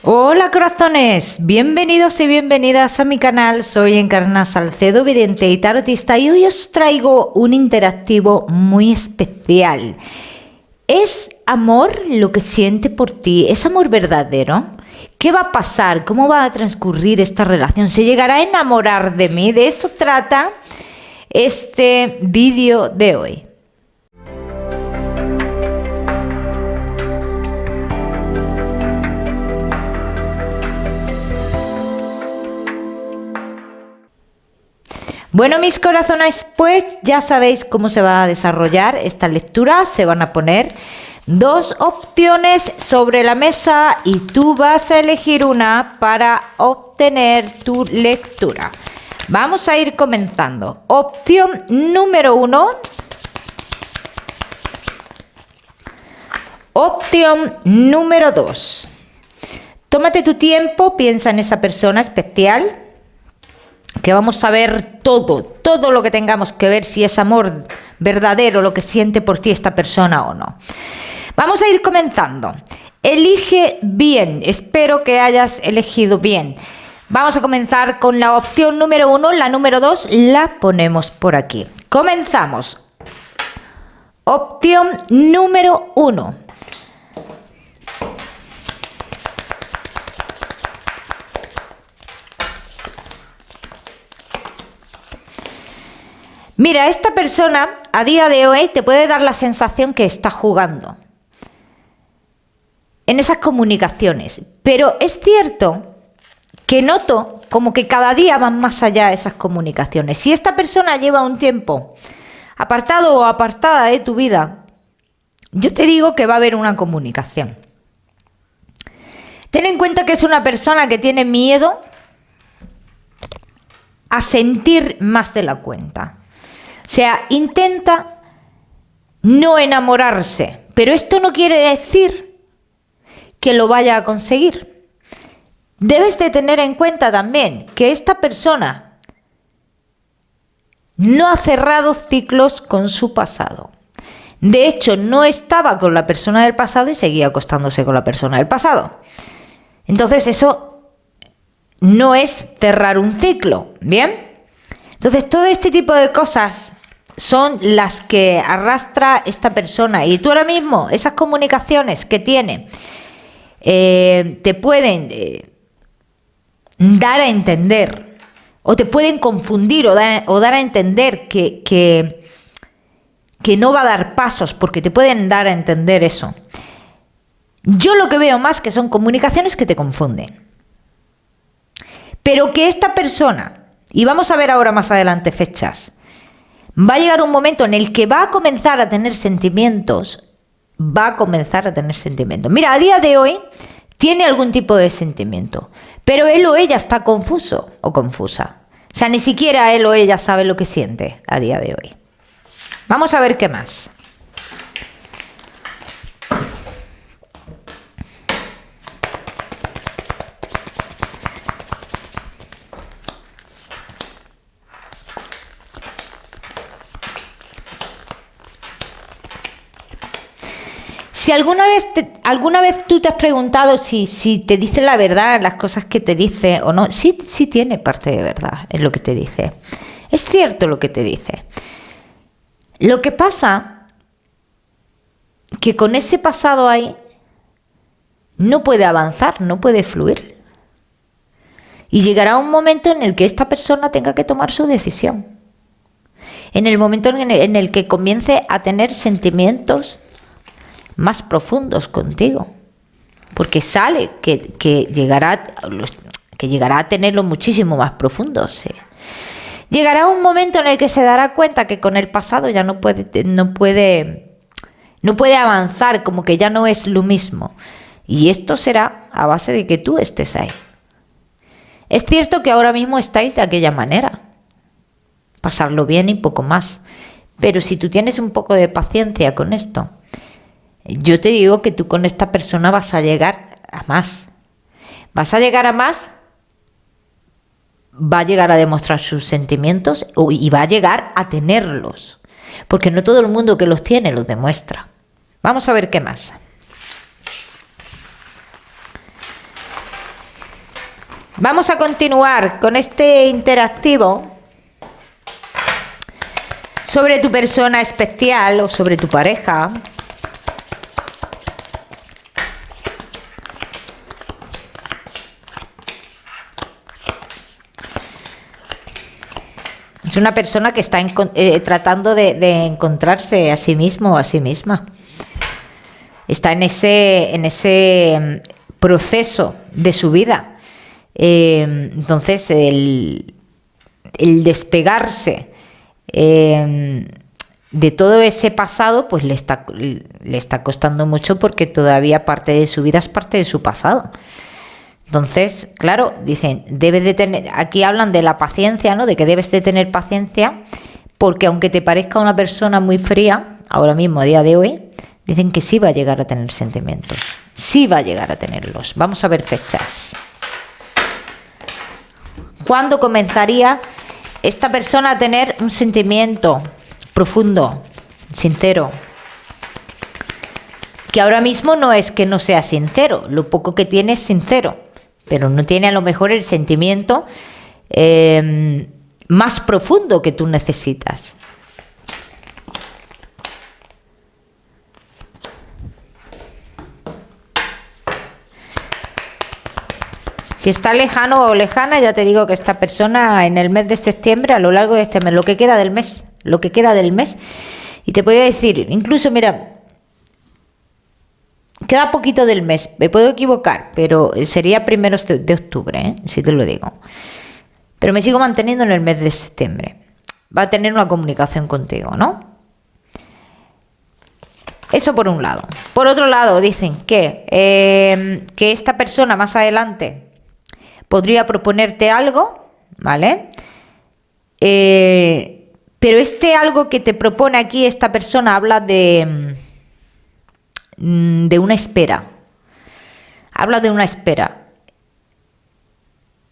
Hola corazones, bienvenidos y bienvenidas a mi canal. Soy Encarna Salcedo, vidente y tarotista, y hoy os traigo un interactivo muy especial. ¿Es amor lo que siente por ti? ¿Es amor verdadero? ¿Qué va a pasar? ¿Cómo va a transcurrir esta relación? ¿Se llegará a enamorar de mí? De eso trata este vídeo de hoy. Bueno, mis corazones, pues ya sabéis cómo se va a desarrollar esta lectura. Se van a poner dos opciones sobre la mesa y tú vas a elegir una para obtener tu lectura. Vamos a ir comenzando. Opción número 1. Opción número 2. Tómate tu tiempo, piensa en esa persona especial, que vamos a ver todo lo que tengamos que ver, si es amor verdadero lo que siente por ti esta persona o no. Vamos a ir comenzando. Elige bien, espero que hayas elegido bien. Vamos a comenzar con la opción número 1, la número 2 la ponemos por aquí. Comenzamos. Opción número 1. Mira, esta persona a día de hoy te puede dar la sensación que está jugando en esas comunicaciones, pero es cierto que noto como que cada día van más allá esas comunicaciones. Si esta persona lleva un tiempo apartado o apartada de tu vida, yo te digo que va a haber una comunicación. Ten en cuenta que es una persona que tiene miedo a sentir más de la cuenta. O sea, intenta no enamorarse, pero esto no quiere decir que lo vaya a conseguir. Debes de tener en cuenta también que esta persona no ha cerrado ciclos con su pasado. De hecho, no estaba con la persona del pasado y seguía acostándose con la persona del pasado. Entonces, eso no es cerrar un ciclo, ¿bien? Entonces, todo este tipo de cosas son las que arrastra esta persona. Y tú ahora mismo, esas comunicaciones que tiene, te pueden dar a entender, o te pueden confundir, o dar a entender que no va a dar pasos, porque te pueden dar a entender eso. Yo lo que veo más que son comunicaciones que te confunden. Pero que esta persona, y vamos a ver ahora más adelante fechas, va a llegar un momento en el que va a comenzar a tener sentimientos. Mira, a día de hoy tiene algún tipo de sentimiento, pero él o ella está confuso o confusa. O sea, ni siquiera él o ella sabe lo que siente a día de hoy. Vamos a ver qué más. Si alguna vez tú te has preguntado si te dice la verdad en las cosas que te dice o no, sí tiene parte de verdad en lo que te dice. Es cierto lo que te dice. Lo que pasa que con ese pasado ahí no puede avanzar, no puede fluir. Y llegará un momento en el que esta persona tenga que tomar su decisión. En el momento en el que comience a tener sentimientos más profundos contigo, porque sale que llegará a tenerlos muchísimo más profundos. ¿Sí? Llegará un momento en el que se dará cuenta que con el pasado ya no puede avanzar, como que ya no es lo mismo, y esto será a base de que tú estés ahí. Es cierto que ahora mismo estáis de aquella manera, pasarlo bien y poco más, pero si tú tienes un poco de paciencia con esto, yo te digo que tú con esta persona vas a llegar a más. Vas a llegar a más, va a llegar a demostrar sus sentimientos y va a llegar a tenerlos. Porque no todo el mundo que los tiene los demuestra. Vamos a ver qué más. Vamos a continuar con este interactivo sobre tu persona especial o sobre tu pareja. Es una persona que está tratando de encontrarse a sí mismo o a sí misma. Está en ese proceso de su vida. Entonces, el despegarse de todo ese pasado, pues le está costando mucho, porque todavía parte de su vida es parte de su pasado. Entonces, claro, dicen, debes de tener, aquí hablan de la paciencia, ¿no? De que debes de tener paciencia, porque aunque te parezca una persona muy fría, ahora mismo, a día de hoy, dicen que sí va a llegar a tener sentimientos, sí va a llegar a tenerlos. Vamos a ver fechas. ¿Cuándo comenzaría esta persona a tener un sentimiento profundo, sincero? Que ahora mismo no es que no sea sincero, lo poco que tiene es sincero, pero no tiene a lo mejor el sentimiento más profundo que tú necesitas. Si está lejano o lejana, ya te digo que esta persona en el mes de septiembre, a lo largo de este mes, lo que queda del mes, y te podría decir, incluso mira, queda poquito del mes, me puedo equivocar, pero sería primeros de octubre, si te lo digo. Pero me sigo manteniendo en el mes de septiembre. Va a tener una comunicación contigo, ¿no? Eso por un lado. Por otro lado, dicen que esta persona más adelante podría proponerte algo, ¿vale? Pero este algo que te propone aquí esta persona habla de una espera. Habla de una espera.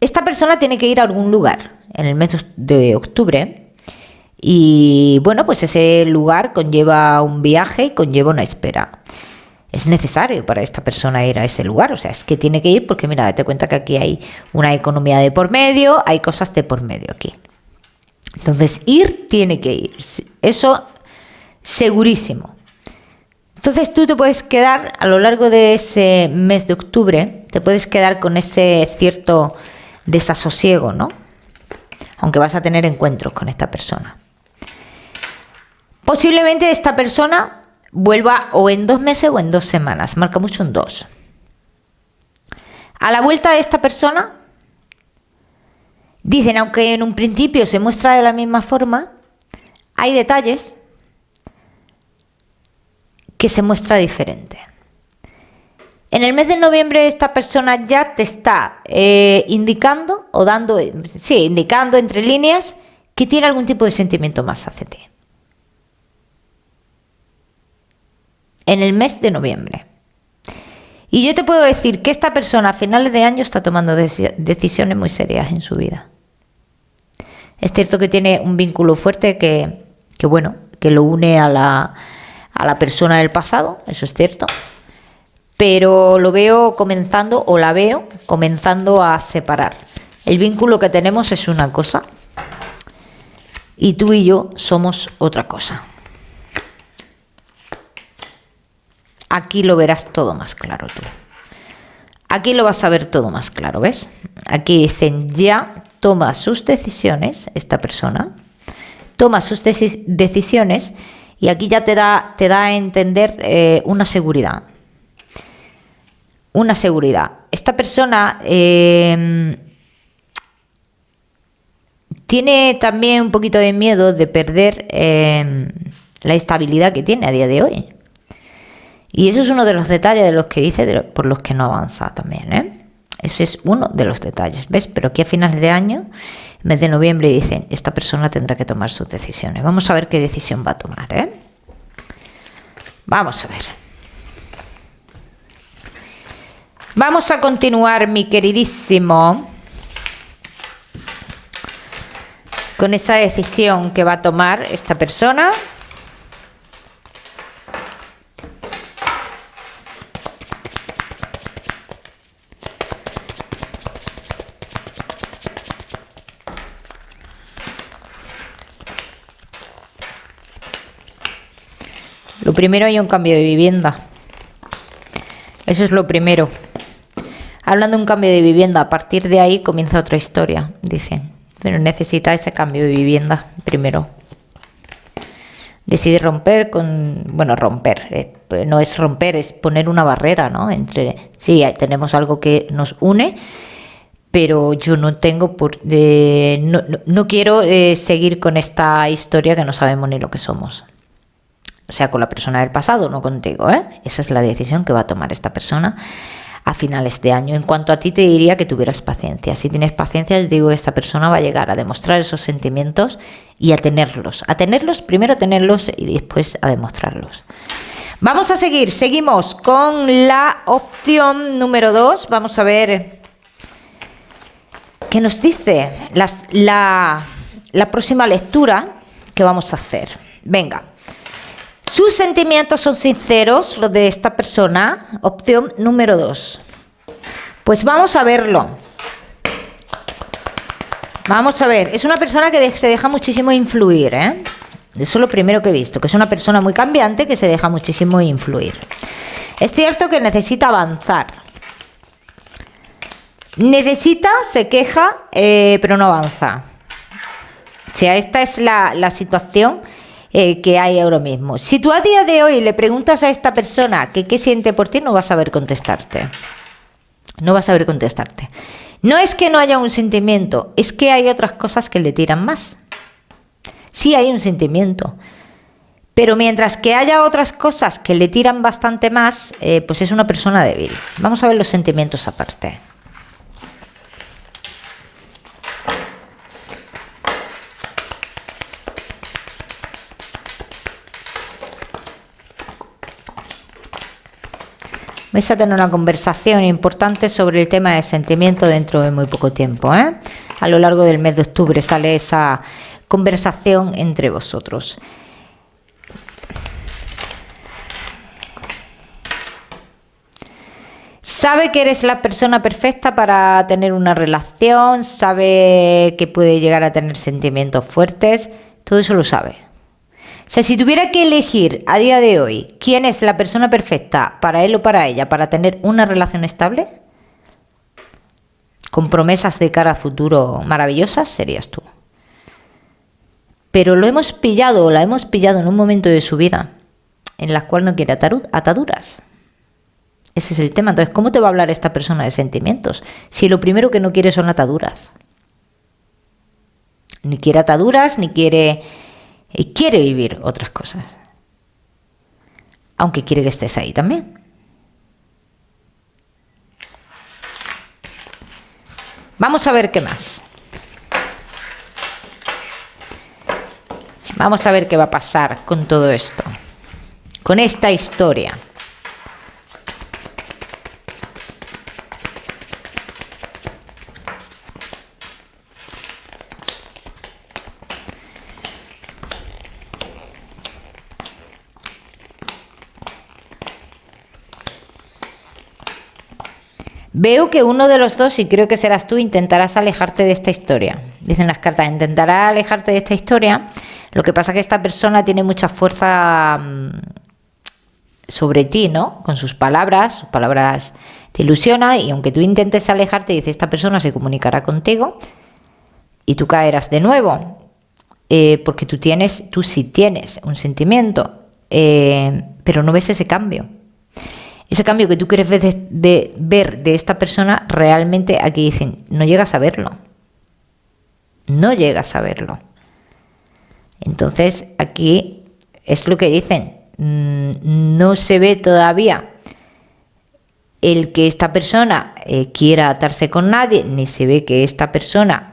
Esta persona tiene que ir a algún lugar en el mes de octubre, y bueno, pues ese lugar conlleva un viaje y conlleva una espera. Es necesario para esta persona ir a ese lugar, o sea, es que tiene que ir, porque mira, date cuenta que aquí hay una economía de por medio, hay cosas de por medio aquí. Entonces, tiene que ir, eso segurísimo. Entonces tú te puedes quedar a lo largo de ese mes de octubre, te puedes quedar con ese cierto desasosiego, ¿no? Aunque vas a tener encuentros con esta persona. Posiblemente esta persona vuelva o en 2 meses o en 2 semanas, marca mucho un 2. A la vuelta de esta persona, dicen, aunque en un principio se muestra de la misma forma, hay detalles que se muestra diferente. En el mes de noviembre esta persona ya te está indicando indicando entre líneas que tiene algún tipo de sentimiento más hacia ti. En el mes de noviembre. Y yo te puedo decir que esta persona a finales de año está tomando decisiones muy serias en su vida. Es cierto que tiene un vínculo fuerte que lo une a la persona del pasado, eso es cierto, pero lo veo comenzando, o la veo comenzando a separar. El vínculo que tenemos es una cosa y tú y yo somos otra cosa. Aquí lo verás todo más claro tú. Aquí lo vas a ver todo más claro, ¿ves? Aquí dicen, ya toma sus decisiones, esta persona, toma sus decisiones. Y aquí ya te da a entender una seguridad. Una seguridad. Esta persona tiene también un poquito de miedo de perder la estabilidad que tiene a día de hoy. Y eso es uno de los detalles de los que dice, por los que no avanza también, ¿eh? Ese es uno de los detalles, ¿ves? Pero aquí a finales de año, en mes de noviembre, dicen, esta persona tendrá que tomar sus decisiones. Vamos a ver qué decisión va a tomar, ¿eh? Vamos a ver. Vamos a continuar, mi queridísimo, con esa decisión que va a tomar esta persona. primero hay un cambio de vivienda. Eso es lo primero. Hablan de un cambio de vivienda. A partir de ahí comienza otra historia, dicen. Pero necesita ese cambio de vivienda primero. Decide romper con... Bueno, romper. No es romper, es poner una barrera, ¿no? Entre... Sí, tenemos algo que nos une, pero yo no tengo no quiero seguir con esta historia que no sabemos ni lo que somos. O sea, con la persona del pasado, no contigo, ¿eh? Esa es la decisión que va a tomar esta persona a finales de año. En cuanto a ti, te diría que tuvieras paciencia. Si tienes paciencia, digo que esta persona va a llegar a demostrar esos sentimientos y a tenerlos. Primero a tenerlos y después a demostrarlos. Vamos a seguimos con la opción número 2. Vamos a ver qué nos dice la próxima lectura que vamos a hacer. Venga. Sus sentimientos son sinceros, los de esta persona. Opción número 2. Pues vamos a verlo. Vamos a ver. Es una persona que se deja muchísimo influir, ¿eh? Eso es lo primero que he visto, que es una persona muy cambiante que se deja muchísimo influir. Es cierto que necesita avanzar. Se queja, pero no avanza. O sea, esta es la situación que hay ahora mismo. Si tú a día de hoy le preguntas a esta persona que qué siente por ti, no vas a saber contestarte. No vas a saber contestarte. No es que no haya un sentimiento, es que hay otras cosas que le tiran más. Sí hay un sentimiento, pero mientras que haya otras cosas que le tiran bastante más, pues es una persona débil. Vamos a ver los sentimientos aparte. Vais a tener una conversación importante sobre el tema de sentimiento dentro de muy poco tiempo, ¿eh? A lo largo del mes de octubre sale esa conversación entre vosotros. Sabe que eres la persona perfecta para tener una relación, sabe que puede llegar a tener sentimientos fuertes, todo eso lo sabe. O sea, si tuviera que elegir a día de hoy quién es la persona perfecta para él o para ella para tener una relación estable, con promesas de cara a futuro maravillosas, serías tú. Pero la hemos pillado en un momento de su vida en la cual no quiere ataduras. Ese es el tema. Entonces, ¿cómo te va a hablar esta persona de sentimientos si lo primero que no quiere son ataduras? Ni quiere ataduras, ni quiere... Y quiere vivir otras cosas. Aunque quiere que estés ahí también. Vamos a ver qué más. Vamos a ver qué va a pasar con todo esto. Con esta historia. Veo que uno de los dos, y creo que serás tú, intentarás alejarte de esta historia. Dicen las cartas, intentarás alejarte de esta historia. Lo que pasa es que esta persona tiene mucha fuerza sobre ti, ¿no? Con sus palabras te ilusiona, y aunque tú intentes alejarte, dice, esta persona se comunicará contigo y tú caerás de nuevo. Porque tú sí tienes un sentimiento, pero no ves ese cambio. Ese cambio que tú quieres ver de esta persona, realmente aquí dicen, no llegas a verlo. No llegas a verlo. Entonces, aquí es lo que dicen, no se ve todavía el que esta persona quiera atarse con nadie, ni se ve que esta persona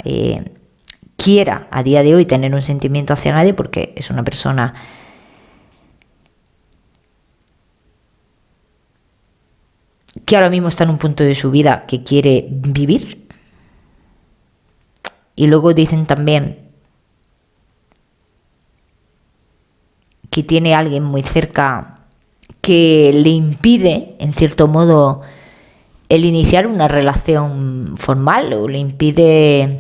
quiera a día de hoy tener un sentimiento hacia nadie, porque es una persona que ahora mismo está en un punto de su vida que quiere vivir. Y luego dicen también que tiene alguien muy cerca que le impide, en cierto modo, el iniciar una relación formal, o le impide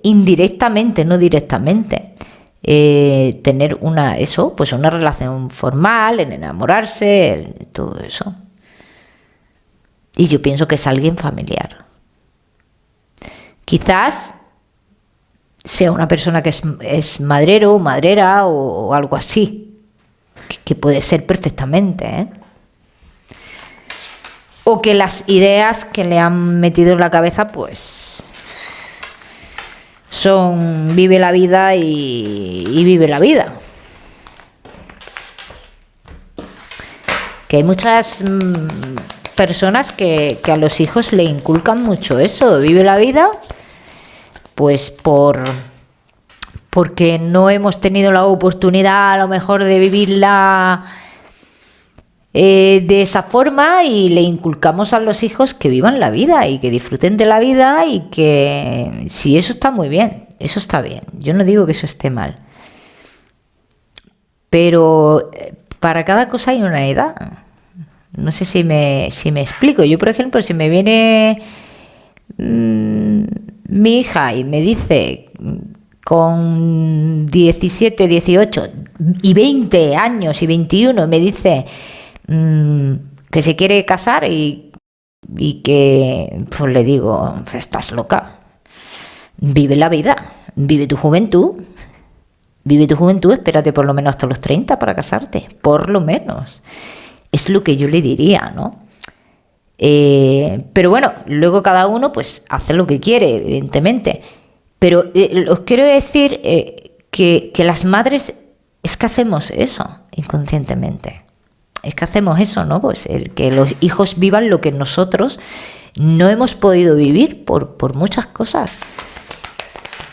indirectamente, no directamente, tener una relación formal, en enamorarse, en todo eso. Y yo pienso que es alguien familiar. Quizás sea una persona que es madrero, madrera o algo así, que puede ser perfectamente, ¿eh? O que las ideas que le han metido en la cabeza, pues, son vive la vida y vive la vida. Que hay muchas personas que a los hijos le inculcan mucho eso, vive la vida, pues porque no hemos tenido la oportunidad a lo mejor de vivirla de esa forma, y le inculcamos a los hijos que vivan la vida y que disfruten de la vida, y que sí, eso está muy bien, eso está bien, yo no digo que eso esté mal, pero para cada cosa hay una edad. No sé si me explico. Yo, por ejemplo, si me viene mi hija y me dice con 17, 18 y 20 años y 21, me dice que se quiere casar y que, pues le digo, estás loca. Vive la vida, vive tu juventud, espérate por lo menos hasta los 30 para casarte, por lo menos. Es lo que yo le diría, ¿no? Pero bueno, luego cada uno pues hace lo que quiere, evidentemente. Pero os quiero decir que las madres es que hacemos eso inconscientemente. Es que hacemos eso, ¿no? Pues que los hijos vivan lo que nosotros no hemos podido vivir por muchas cosas.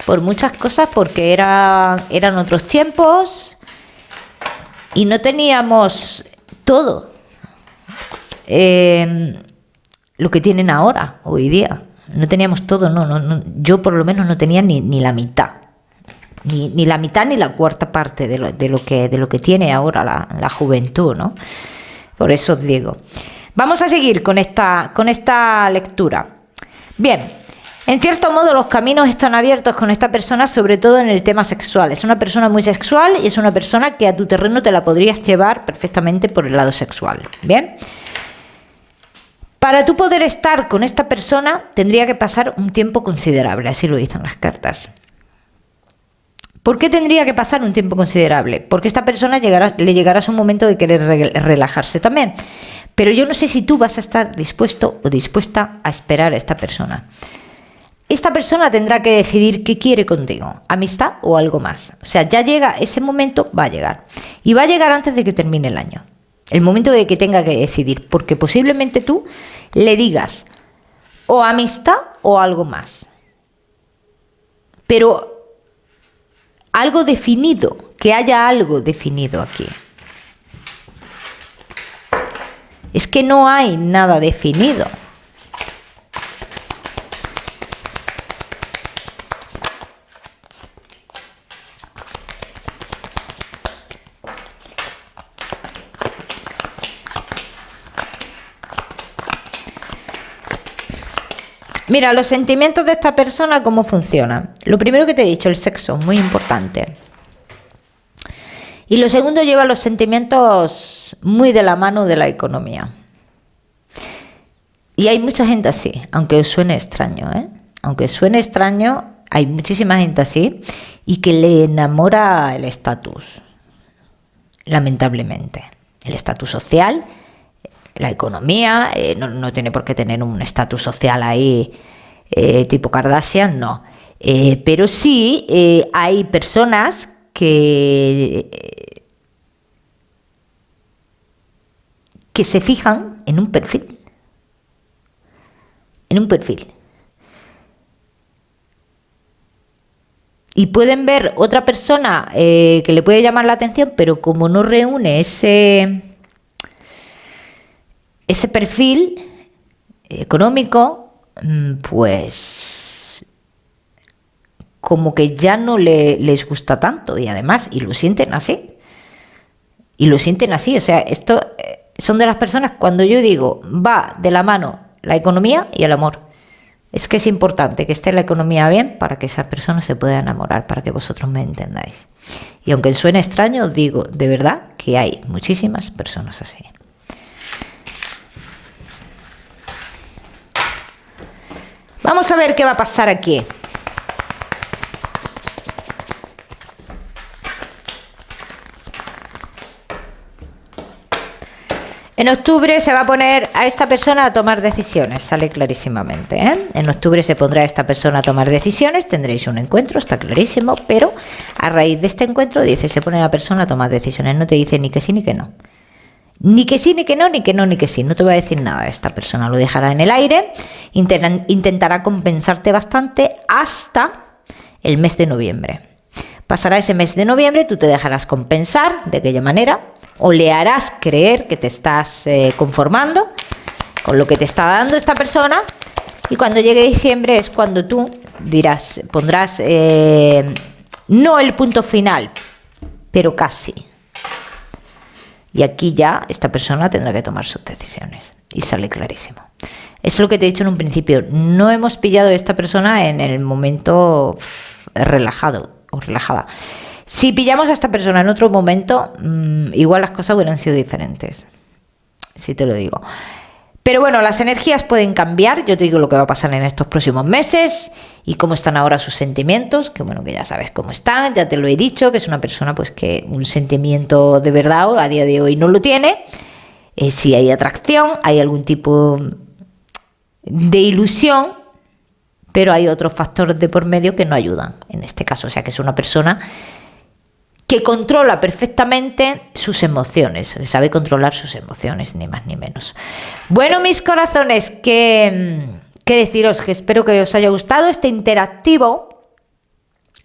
Por muchas cosas, porque eran otros tiempos y no teníamos todo lo que tienen ahora, hoy día. No teníamos todo, no, yo por lo menos no tenía ni la mitad, ni la mitad ni la cuarta parte de lo que tiene ahora la juventud, ¿no? Por eso os digo. Vamos a seguir con esta lectura. Bien, en cierto modo los caminos están abiertos con esta persona, sobre todo en el tema sexual. Es una persona muy sexual y es una persona que a tu terreno te la podrías llevar perfectamente por el lado sexual. Bien. Para tú poder estar con esta persona tendría que pasar un tiempo considerable, así lo dicen las cartas. ¿Por qué tendría que pasar un tiempo considerable? Porque esta persona le llegará su momento de querer relajarse también. Pero yo no sé si tú vas a estar dispuesto o dispuesta a esperar a esta persona. Esta persona tendrá que decidir qué quiere contigo, amistad o algo más. O sea, ya llega ese momento, va a llegar. Y va a llegar antes de que termine el año. El momento de que tenga que decidir, porque posiblemente tú le digas o amistad o algo más. Pero algo definido, que haya algo definido aquí. Es que no hay nada definido. Mira, los sentimientos de esta persona, ¿cómo funcionan? Lo primero que te he dicho, el sexo, muy importante. Y lo segundo, lleva los sentimientos muy de la mano de la economía. Y hay mucha gente así, aunque os suene extraño, ¿eh? Aunque suene extraño, hay muchísima gente así y que le enamora el estatus, lamentablemente. El estatus social, la economía, no tiene por qué tener un estatus social ahí tipo Kardashian, no. Pero sí hay personas que se fijan en un perfil. En un perfil. Y pueden ver otra persona que le puede llamar la atención, pero como no reúne ese perfil económico, pues como que ya no les gusta tanto, y además, y lo sienten así. O sea, esto son de las personas, cuando yo digo, va de la mano la economía y el amor. Es que es importante que esté la economía bien para que esa persona se pueda enamorar, para que vosotros me entendáis. Y aunque suene extraño, os digo de verdad que hay muchísimas personas así. Vamos a ver qué va a pasar aquí. En octubre se va a poner a esta persona a tomar decisiones, sale clarísimamente, ¿eh? En octubre se pondrá a esta persona a tomar decisiones, tendréis un encuentro, está clarísimo, pero a raíz de este encuentro dice, se pone la persona a tomar decisiones, no te dice ni que sí ni que no. Ni que sí, ni que no, ni que no, ni que sí. No te va a decir nada. Esta persona lo dejará en el aire, intentará compensarte bastante hasta el mes de noviembre. Pasará ese mes de noviembre, tú te dejarás compensar de aquella manera, o le harás creer que te estás conformando con lo que te está dando esta persona, y cuando llegue diciembre es cuando tú dirás, pondrás no el punto final, pero casi. Y aquí ya esta persona tendrá que tomar sus decisiones. Y sale clarísimo. Es lo que te he dicho en un principio. No hemos pillado a esta persona en el momento relajado o relajada. Si pillamos a esta persona en otro momento, igual las cosas hubieran sido diferentes. Sí te lo digo. Pero bueno, las energías pueden cambiar. Yo te digo lo que va a pasar en estos próximos meses y cómo están ahora sus sentimientos, que bueno, que ya sabes cómo están, ya te lo he dicho, que es una persona pues que un sentimiento de verdad a día de hoy no lo tiene. Si hay atracción, hay algún tipo de ilusión, pero hay otros factores de por medio que no ayudan en este caso. O sea, que es una persona que controla perfectamente sus emociones, que sabe controlar sus emociones, ni más ni menos. Bueno, mis corazones, que deciros que espero que os haya gustado este interactivo,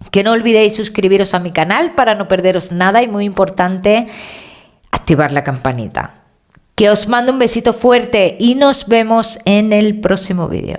que no olvidéis suscribiros a mi canal para no perderos nada y muy importante, activar la campanita. Que os mando un besito fuerte y nos vemos en el próximo vídeo.